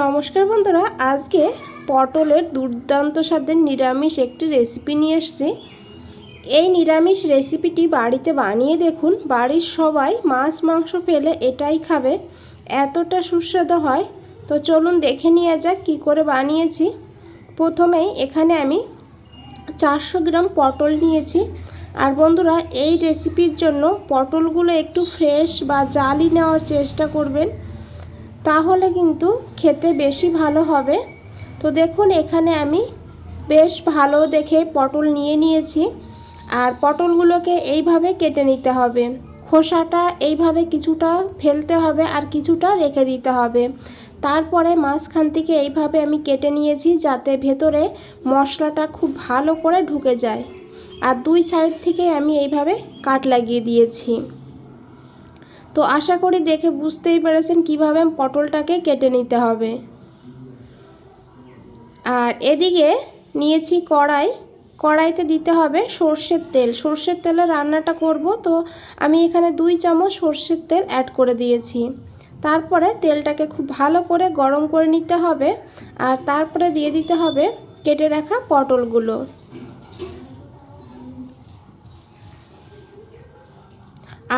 নমস্কার বন্ধুরা, আজকে পটলের দুর্দান্ত স্বাদের নিরামিষ একটি রেসিপি নিয়ে এসেছি। এই নিরামিষ রেসিপিটি বাড়িতে বানিয়ে দেখুন, বাড়ির সবাই মাছ মাংস পেলে এটাই খাবে, এতটা সুস্বাদু হয়। তো চলুন দেখে নিয়ে যাক কী করে বানিয়েছি। প্রথমেই এখানে আমি 400 গ্রাম পটল নিয়েছি। আর বন্ধুরা, এই রেসিপির জন্য পটলগুলো একটু ফ্রেশ বা জালি নেওয়ার চেষ্টা করবেন, তাহলে কিন্তু খেতে বেশি ভালো হবে। তো দেখুন, এখানে আমি বেশ ভালো দেখে পটল নিয়ে নিয়েছি। আর পটলগুলোকে এইভাবে কেটে নিতে হবে। খোসাটা এইভাবে কিছুটা ফেলতে হবে আর কিছুটা রেখে দিতে হবে। তারপরে মাঝখান থেকে এইভাবে আমি কেটে নিয়েছি, যাতে ভেতরে মশলাটা খুব ভালো করে ঢুকে যায়। আর দুই সাইড থেকে আমি এইভাবে কাট লাগিয়ে দিয়েছি। তো আশা করি দেখে বুঝতেই পেরেছেন কিভাবে পটলটাকে কেটে নিতে হবে। আর এদিকে নিয়েছি কড়াইতে দিতে হবে সর্ষের তেল। সর্ষের তেলে রান্নাটা করব, তো আমি এখানে 2 চামচ সর্ষের তেল অ্যাড করে দিয়েছি। তারপরে তেলটাকে খুব ভালো করে গরম করে নিতে হবে। আর তারপরে দিয়ে দিতে হবে কেটে রাখা পটলগুলো।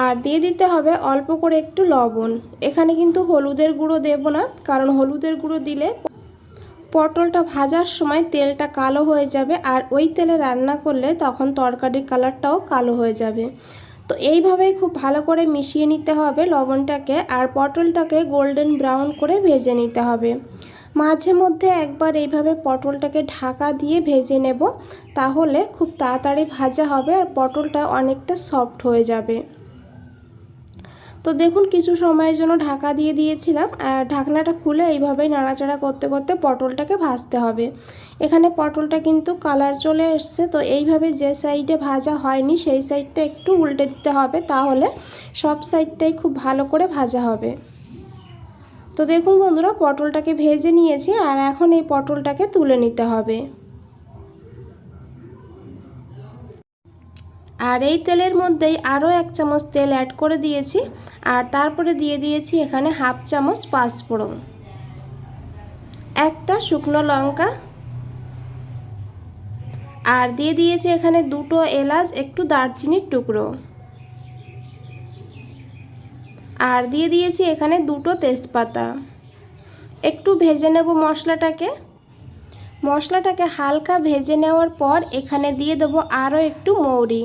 আর দিয়ে দিতে হবে অল্প করে একটু লবণ। এখানে কিন্তু হলুদের গুঁড়ো দেব না, কারণ হলুদের গুঁড়ো দিলে পটলটা ভাজার সময় তেলটা কালো হয়ে যাবে, আর ওই তেলে রান্না করলে তখন তরকারির কালারটাও কালো হয়ে যাবে। তো এইভাবেই খুব ভালো করে মিশিয়ে নিতে হবে লবণটাকে, আর পটলটাকে গোল্ডেন ব্রাউন করে ভেজে নিতে হবে। মাঝে মধ্যে একবার এইভাবে পটলটাকে ঢাকা দিয়ে ভেজে নেব, তাহলে খুব তাড়াতাড়ি ভাজা হবে আর পটলটা অনেকটা সফট হয়ে যাবে। তো দেখুন, কিছু সময়ের জন্য ঢাকা দিয়ে দিয়েছিলাম, আর ঢাকনাটা খুলে এইভাবেই নাড়াচাড়া করতে করতে পটলটাকে ভাজতে হবে। এখানে পটলটা কিন্তু কালার চলে এসছে, তো এইভাবে যে সাইডে ভাজা হয়নি সেই সাইডটা একটু উল্টে দিতে হবে, তাহলে সব সাইডটাই খুব ভালো করে ভাজা হবে। তো দেখুন বন্ধুরা, পটলটাকে ভেজে নিয়েছি, আর এখন এই পটলটাকে তুলে নিতে হবে। আর এই তেলের মধ্যেই আরও 1 চামচ তেল অ্যাড করে দিয়েছি। আর তারপরে দিয়ে দিয়েছি এখানে 1/2 চামচ পাঁচফোড়ন, একটা শুকনো লঙ্কা, আর দিয়ে দিয়েছি এখানে 2টো এলাচ, একটু দারচিনির টুকরো, আর দিয়ে দিয়েছি এখানে 2টো তেজপাতা। একটু ভেজে নেব মশলাটাকে হালকা ভেজে নেওয়ার পর এখানে দিয়ে দেবো আরও একটু মৌরি।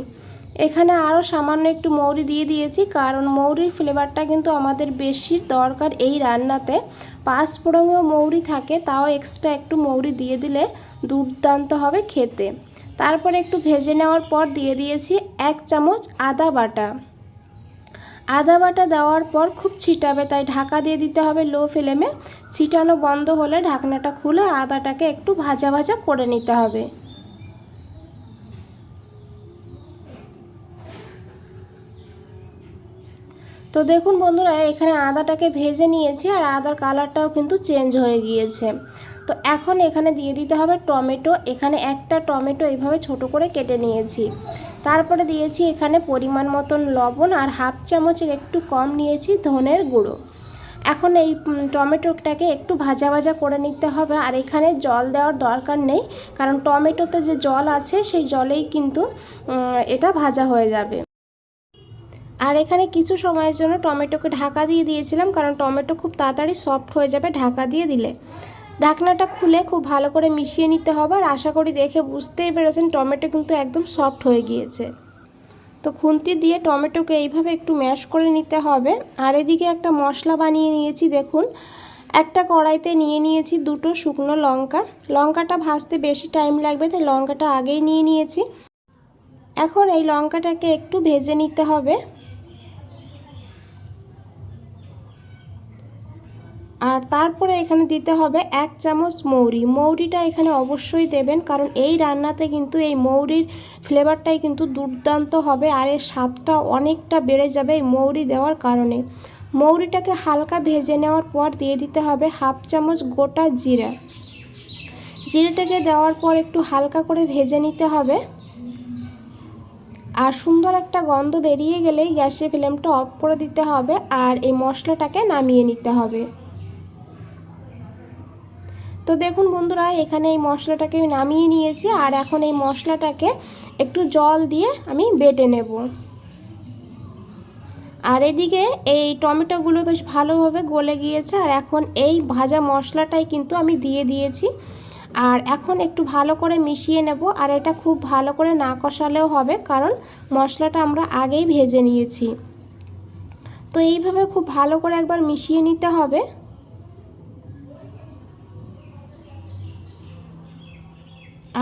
এখানে আরও সামান্য একটু মৌরি দিয়ে দিয়েছি, কারণ মৌরির ফ্লেভারটা কিন্তু আমাদের বেশি দরকার এই রান্নাতে। পাঁচফোড়নেও মৌরি থাকে, তাও এক্সট্রা একটু মৌরি দিয়ে দিলে দুর্দান্ত হবে খেতে। তারপরে একটু ভেজে নেওয়ার পর দিয়ে দিয়েছি 1 চামচ আদা বাটা দেওয়ার পর খুব ছিটাবে, তাই ঢাকা দিয়ে দিতে হবে লো ফ্লেমে। ছিটানো বন্ধ হলে ঢাকনাটা খুলে আদাটাকে একটু ভাজা ভাজা করে নিতে হবে। তো দেখুন বন্ধুরা, এখানে আদাটাকে ভেজে নিয়েছি, আর আদার কালারটাও কিন্তু চেঞ্জ হয়ে গিয়েছে। তো এখন এখানে দিয়ে দিতে হবে টমেটো। এখানে একটা টমেটো এইভাবে ছোট করে কেটে নিয়েছি। তারপরে দিয়েছি এখানে পরিমাণ মতন লবণ, আর 1/2 চামচের একটু কম নিয়েছি ধনের গুঁড়ো। এখন এই টমেটোটাকে একটু ভাজা ভাজা করে নিতে হবে। আর এখানে জল দেওয়ার দরকার নেই, কারণ টমেটোতে যে জল আছে সেই জলেই কিন্তু এটা ভাজা হয়ে যাবে। আর এখানে কিছু সময়ের জন্য টমেটোকে ঢাকা দিয়ে দিয়েছিলাম, কারণ টমেটো খুব তাড়াতাড়ি সফট হয়ে যাবে ঢাকা দিয়ে দিলে। ঢাকনাটা খুলে খুব ভালো করে মিশিয়ে নিতে হবে। আর আশা করি দেখে বুঝতেই পেরেছেন টমেটো কিন্তু একদম সফট হয়ে গিয়েছে। তো খুন্তি দিয়ে টমেটোকে এইভাবে একটু ম্যাশ করে নিতে হবে। আর এদিকে একটা মশলা বানিয়ে নিয়েছি। দেখুন, একটা কড়াইতে নিয়ে নিয়েছি 2টো শুকনো লঙ্কা। লঙ্কাটা ভাজতে বেশি টাইম লাগবে, তাই লঙ্কাটা আগেই নিয়ে নিয়েছি। এখন এই লঙ্কাটাকে একটু ভেজে নিতে হবে। আর তারপরে এখানে দিতে হবে 1 চামচ মৌরিটা এখানে অবশ্যই দেবেন, কারণ এই রান্নাতে কিন্তু এই মৌরির ফ্লেভারটাই কিন্তু দুর্দান্ত হবে, আর এর স্বাদটা অনেকটা বেড়ে যাবে এই মৌরি দেওয়ার কারণে। মৌরিটাকে হালকা ভেজে নেওয়ার পর দিয়ে দিতে হবে 1/2 চামচ গোটা জিরাটাকে দেওয়ার পর একটু হালকা করে ভেজে নিতে হবে। আর সুন্দর একটা গন্ধ বেরিয়ে গেলেই গ্যাসের ফ্লেমটা অফ করে দিতে হবে, আর এই মশলাটাকে নামিয়ে নিতে হবে। তো দেখুন বন্ধুরা, এখানে এই মশলাটাকে আমি নামিয়ে নিয়েছি। আর এখন এই মশলাটাকে একটু জল দিয়ে আমি বেটে নেব। আর এদিকে এই টমেটোগুলো বেশ ভালোভাবে গলে গিয়েছে। আর এখন এই ভাজা মশলাটাই কিন্তু আমি দিয়ে দিয়েছি। আর এখন একটু ভালো করে মিশিয়ে নেব। আর এটা খুব ভালো করে না কষালেও হবে, কারণ মশলাটা আমরা আগেই ভেজে নিয়েছি। তো এইভাবে খুব ভালো করে একবার মিশিয়ে নিতে হবে।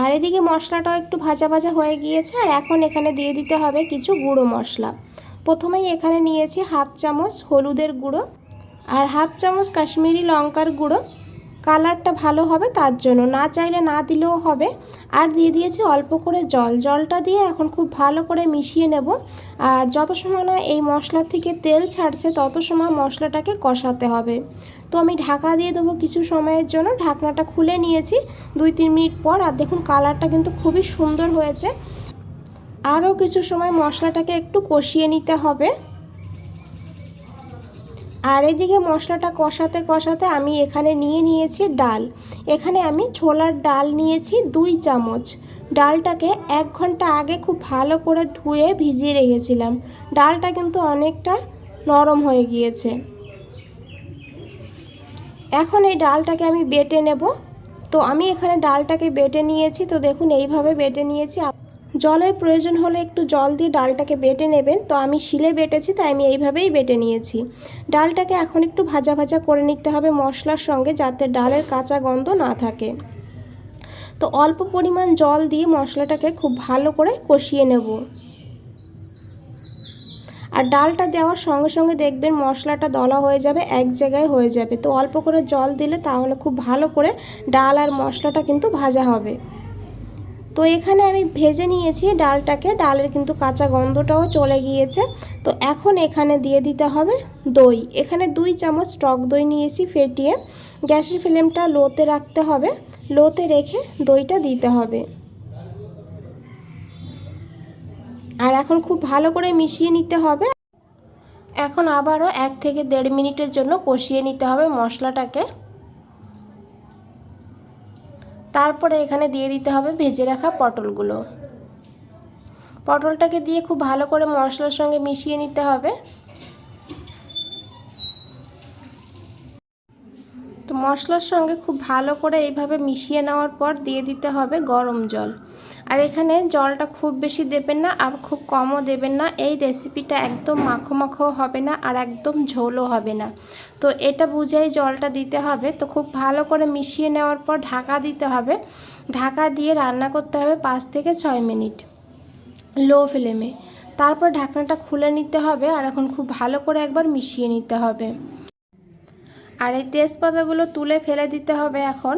আর এদিকে মশলাটাও একটু ভাজা ভাজা হয়ে গিয়েছে। আর এখন এখানে দিয়ে দিতে হবে কিছু গুঁড়ো মশলা। প্রথমেই এখানে নিয়েছি হাফ চামচ হলুদের গুঁড়ো আর হাফ চামচ কাশ্মীরি লঙ্কার গুঁড়ো। কালারটা ভালো হবে তার জন্য, না চাইলে না দিলেও হবে। আর দিয়ে দিয়েছি অল্প করে জল। জলটা দিয়ে এখন খুব ভালো করে মিশিয়ে নেব। আর যত সময় না এই মশলা থেকে তেল ছাড়ছে তত সময় মশলাটাকে কষাতে হবে। তো আমি ঢাকা দিয়ে দেবো কিছু সময়ের জন্য। ঢাকনাটা খুলে নিয়েছি 2-3 মিনিট পর। আর দেখুন কালারটা কিন্তু খুবই সুন্দর হয়েছে। আরও কিছু সময় মশলাটাকে একটু কষিয়ে নিতে হবে। আর এদিকে মশলাটা কষাতে কষাতে আমি এখানে নিয়েছি ডাল। এখানে আমি ছোলার ডাল নিয়েছি 2 চামচ। ডালটাকে 1 ঘন্টা আগে খুব ভালো করে ধুয়ে ভিজিয়ে রেখেছিলাম। ডালটা কিন্তু অনেকটা নরম হয়ে গিয়েছে। এখন এই ডালটাকে আমি বেটে নেব। তো আমি এখানে ডালটাকে বেটে নিয়েছি। তো দেখুন এইভাবে বেটে নিয়েছি। জলের প্রয়োজন হলে একটু জল দিয়ে ডালটাকে বেটে নেবেন। তো আমি শিলে বেটেছি, তাই আমি এইভাবেই বেটে নিয়েছি। ডালটাকে এখন একটু ভাজা ভাজা করে নিতে হবে মশলার সঙ্গে, যাতে ডালের কাঁচা গন্ধ না থাকে। তো অল্প পরিমাণ জল দিয়ে মশলাটাকে খুব ভালো করে কষিয়ে নেব। আর ডালটা দেওয়ার সঙ্গে সঙ্গে দেখবেন মশলাটা দলা হয়ে যাবে, এক জায়গায় হয়ে যাবে। তো অল্প করে জল দিলে তাহলে খুব ভালো করে ডাল আর মশলাটা কিন্তু ভাজা হবে। তো এখানে আমি ভেজে নিয়েছি ডালটাকে। ডালের কিন্তু কাঁচা গন্ধটাও চলে গিয়েছে। তো এখন এখানে দিয়ে দিতে হবে দই। এখানে 2 চামচ টক দই নিয়েছি ফেটিয়ে। গ্যাসের ফ্লেমটা লোতে রাখতে হবে। লোতে রেখে দইটা দিতে হবে। আর এখন খুব ভালো করে মিশিয়ে নিতে হবে। এখন আবারও 1 থেকে 1.5 মিনিটের জন্য কষিয়ে নিতে হবে মশলাটাকে। তারপরে এখানে দিয়ে দিতে হবে ভেজে রাখা পটলগুলো। পটলটাকে দিয়ে খুব ভালো করে মশলার সঙ্গে মিশিয়ে নিতে হবে। তো মশলার সঙ্গে খুব ভালো করে এইভাবে মিশিয়ে নেওয়ার পর দিয়ে দিতে হবে গরম জল। আর এখানে জলটা খুব বেশি দেবেন না আর খুব কমও দেবেন না। এই রেসিপিটা একদম মাখো মাখো হবে না আর একদম ঝোলও হবে না। তো এটা বুঝেই জলটা দিতে হবে। তো খুব ভালো করে মিশিয়ে নেওয়ার পর ঢাকা দিতে হবে। ঢাকা দিয়ে রান্না করতে হবে 5 থেকে 6 মিনিট লো ফ্লেমে। তারপর ঢাকনাটা খুলে নিতে হবে। আর এখন খুব ভালো করে একবার মিশিয়ে নিতে হবে। আর এই তেজপাতাগুলো তুলে ফেলে দিতে হবে এখন।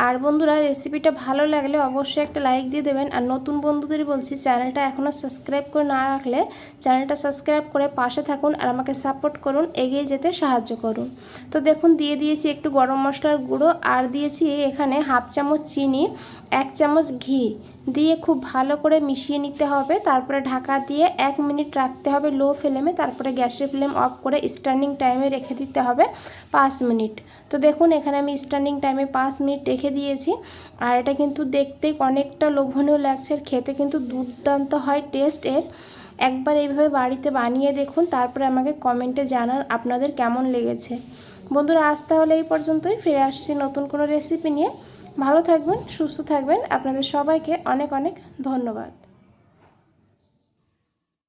আর বন্ধুরা, রেসিপিটা ভালো লাগলে অবশ্যই একটা লাইক দিয়ে দেবেন। আর নতুন বন্ধুদের বলছি, চ্যানেলটা এখনও সাবস্ক্রাইব করে না রাখলে চ্যানেলটা সাবস্ক্রাইব করে পাশে থাকুন আর আমাকে সাপোর্ট করুন, এগিয়ে যেতে সাহায্য করুন। তো দেখুন দিয়ে দিয়েছি একটু গরম মশলার গুঁড়ো আর দিয়েছি এখানে হাফ চামচ চিনি, 1 চামচ ঘি দিয়ে খুব ভালো করে মিশিয়ে নিতে হবে। তারপরে ঢাকা দিয়ে 1 মিনিট রাখতে হবে লো ফ্লেমে। তারপরে গ্যাসের ফ্লেম অফ করে স্ট্যান্ডিং টাইমে রেখে দিতে হবে 5 মিনিট। তো দেখুন এখানে আমি স্ট্যান্ডিং টাইমে 5 মিনিট রেখে দিয়েছি। আর এটা কিন্তু দেখতে অনেকটা লোভনীয় লাগছে, আর খেতে কিন্তু দুর্দান্ত হয় টেস্ট এর। একবার এইভাবে বাড়িতে বানিয়ে দেখুন, তারপরে আমাকে কমেন্টে জানান আপনাদের কেমন লেগেছে। বন্ধুরা, আজ তাহলে এই পর্যন্তই। ফিরে আসছি নতুন কোনো রেসিপি নিয়ে। ভালো থাকবেন, সুস্থ থাকবেন। আপনাদের সবাইকে অনেক অনেক ধন্যবাদ।